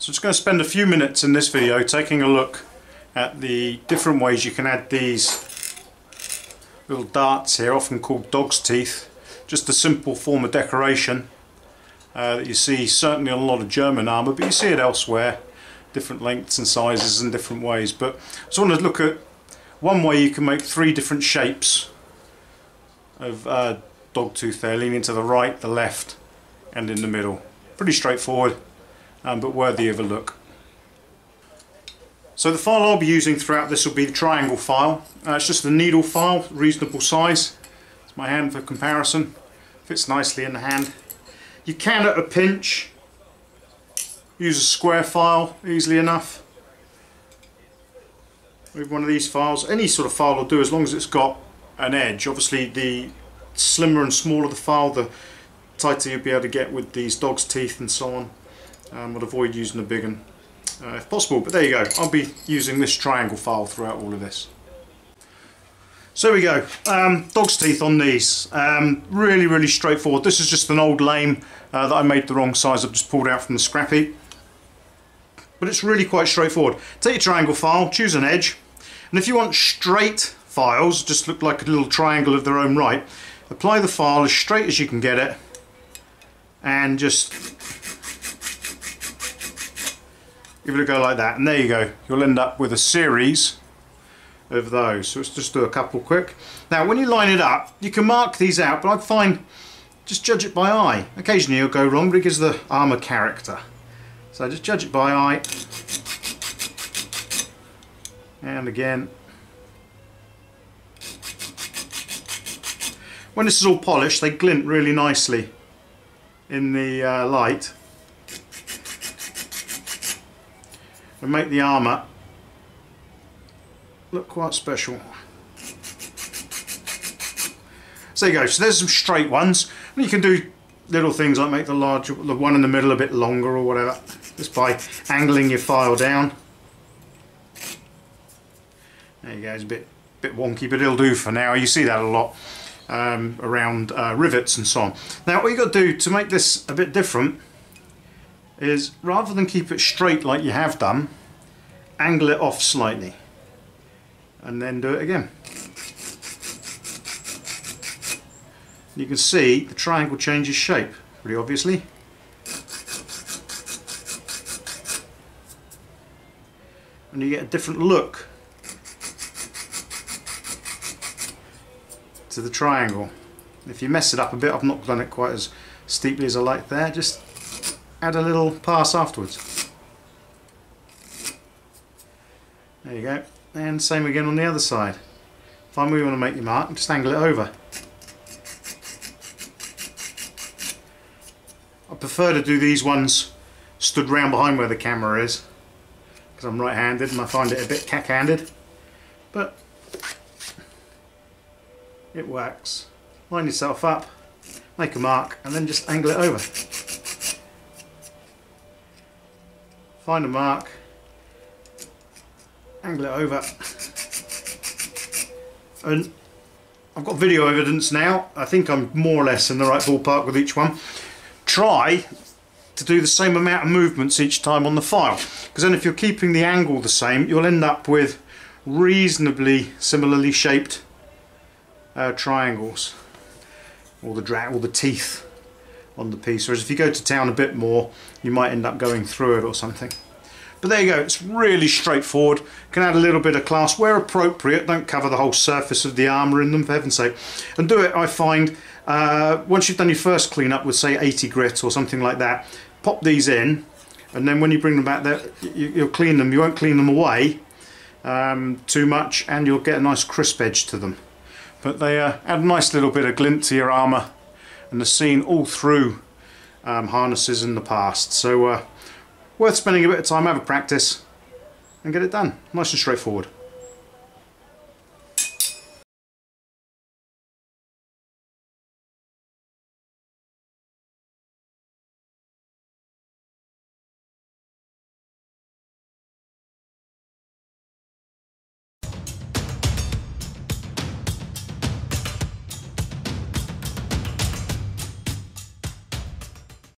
So I'm just going to spend a few minutes in this video taking a look at the different ways you can add these little darts here, often called dog's teeth. Just a simple form of decoration that you see certainly on a lot of German armour, but you see it elsewhere, different lengths and sizes and different ways. But I just want to look at one way you can make three different shapes of dog tooth there, leaning to the right, the left and in the middle. Pretty straightforward, but worthy of a look. So the file I'll be using throughout this will be the triangle file. It's just a needle file, reasonable size. It's my hand for comparison. Fits nicely in the hand. You can at a pinch use a square file easily enough. With one of these files, any sort of file will do as long as it's got an edge. Obviously the slimmer and smaller the file, the tighter you'll be able to get with these dog's teeth and so on. Would avoid using a big one if possible, but there you go. I'll be using this triangle file throughout all of this. So here we go, dog's teeth on these. Really straightforward. This is just an old lame that I made the wrong size. I've just pulled out from the scrap heap. But it's really quite straightforward. Take your triangle file, choose an edge, and if you want straight files, just look like a little triangle of their own right, apply the file as straight as you can get it and just give it a go like that, and there you go. You'll end up with a series of those. So let's just do a couple quick. Now when you line it up, you can mark these out, but I'd find just judge it by eye. Occasionally you'll go wrong, but it gives the armour character. So just judge it by eye. And again. When this is all polished, they glint really nicely in the light and make the armour look quite special. So there you go. So there's some straight ones. You can do little things like make the one in the middle a bit longer or whatever, just by angling your file down. There you go. It's a bit wonky, but it'll do for now. You see that a lot around rivets and so on. Now what you've got to do to make this a bit different is, rather than keep it straight like you have done, angle it off slightly and then do it again. You can see the triangle changes shape pretty obviously. And you get a different look to the triangle. If you mess it up a bit, I've not done it quite as steeply as I like there, just add a little pass afterwards. There you go. And same again on the other side. Find where you want to make your mark and just angle it over. I prefer to do these ones stood round behind where the camera is, because I'm right-handed and I find it a bit cack-handed, but it works. Line yourself up, make a mark and then just angle it over. Find a mark, angle it over, and I've got video evidence now. I think I'm more or less in the right ballpark with each one. Try to do the same amount of movements each time on the file, because then if you're keeping the angle the same, you'll end up with reasonably similarly shaped triangles, or the teeth on the piece. Whereas if you go to town a bit more, you might end up going through it or something. But there you go, it's really straightforward. You can add a little bit of class where appropriate. Don't cover the whole surface of the armour in them, for heaven's sake. And do it, I find, once you've done your first clean up with say 80 grit or something like that, pop these in, and then when you bring them back there, you'll clean them. You won't clean them away too much, and you'll get a nice crisp edge to them. But they add a nice little bit of glint to your armour, and they're seen all through harnesses in the past. So worth spending a bit of time, have a practice and get it done. Nice and straightforward.